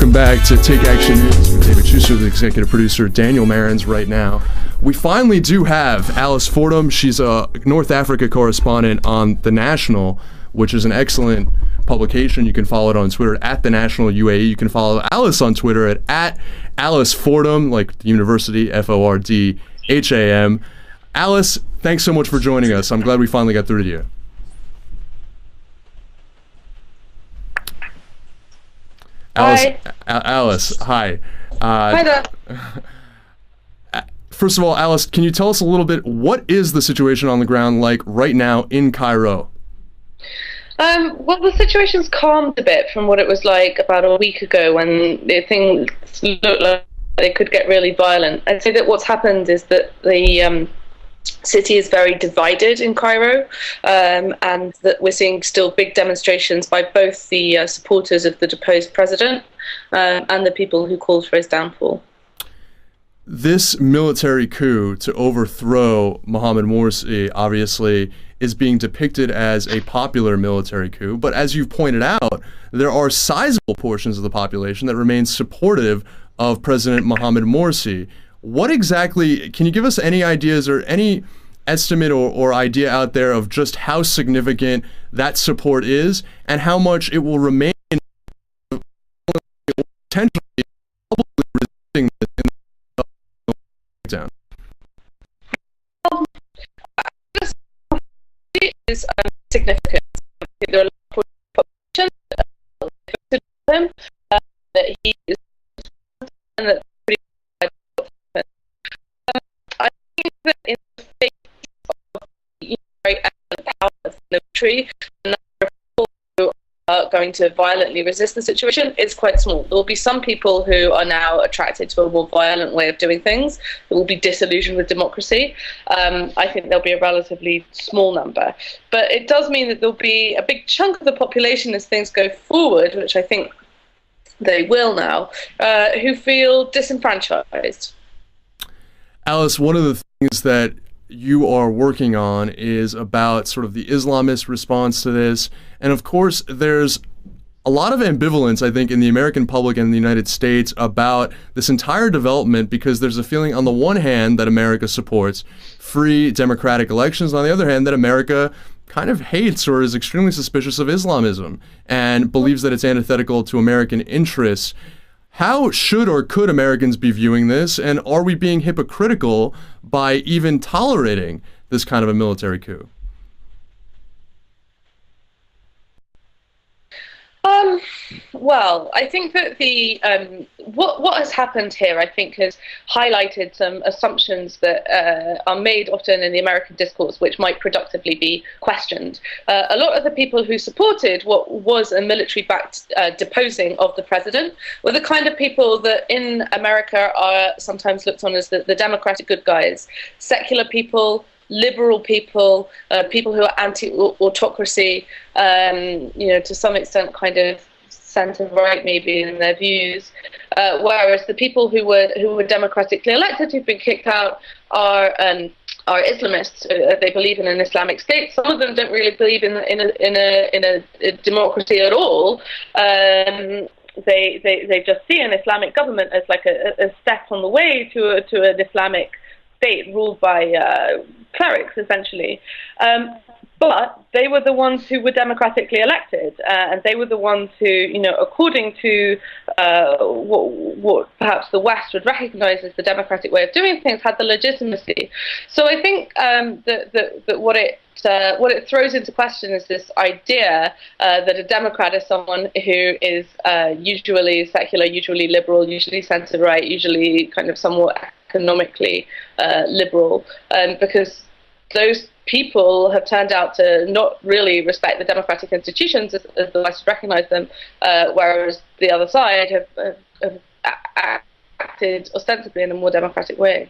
Welcome back to Take Action News with David Shuster, the executive producer, Daniel Marins right now. We finally do have Alice Fordham. She's a North Africa correspondent on The National, which is an excellent publication. You can follow it on Twitter at The National UAE. You can follow Alice on Twitter at Alice Fordham, like the university, Fordham. Alice, thanks so much for joining us. I'm glad we finally got through to you. Alice, hi. Hi there. First of all, Alice, can you tell us a little bit, what is the situation on the ground like right now in Cairo? Well, the situation's calmed a bit from what it was like about a week ago when things looked like they could get really violent. I'd say that what's happened is that the city is very divided in Cairo, and that we're seeing still big demonstrations by both the supporters of the deposed president and the people who called for his downfall. This military coup to overthrow Mohamed Morsi obviously is being depicted as a popular military coup, but as you've pointed out, there are sizable portions of the population that remain supportive of President Mohamed Morsi. What exactly, can you give us any ideas or any estimate or idea out there of just how significant that support is and how much it will remain potentially publicly resisting this down? It is significant. There are a lot of population him that he is and that I think that in the face of the power of the military, the number of people who are going to violently resist the situation is quite small. There will be some people who are now attracted to a more violent way of doing things, who will be disillusioned with democracy. I think there'll be a relatively small number. But it does mean that there'll be a big chunk of the population as things go forward, which I think they will now, who feel disenfranchised. Alice, one of the things that you are working on is about sort of the Islamist response to this. And of course, there's a lot of ambivalence, I think, in the American public and the United States about this entire development, because there's a feeling on the one hand that America supports free democratic elections, on the other hand that America kind of hates or is extremely suspicious of Islamism and believes that it's antithetical to American interests. How should or could Americans be viewing this, and are we being hypocritical by even tolerating this kind of a military coup? Well, I think that the what has happened here, I think, has highlighted some assumptions that are made often in the American discourse, which might productively be questioned. A lot of the people who supported what was a military-backed deposing of the president were the kind of people that in America are sometimes looked on as the democratic good guys, secular people, liberal people, people who are anti-autocracy, to some extent kind of centre-right maybe in their views, whereas the people who were democratically elected, who've been kicked out, are Islamists. They believe in an Islamic state. Some of them don't really believe in a democracy at all. They just see an Islamic government as like a step on the way to an Islamic state ruled by clerics, essentially. But they were the ones who were democratically elected, and they were the ones who, according to what perhaps the West would recognize as the democratic way of doing things, had the legitimacy. So I think that what it throws into question is this idea that a Democrat is someone who is usually secular, usually liberal, usually centre-right, usually kind of somewhat economically liberal, because those people have turned out to not really respect the democratic institutions as the West recognize them, whereas the other side have acted ostensibly in a more democratic way.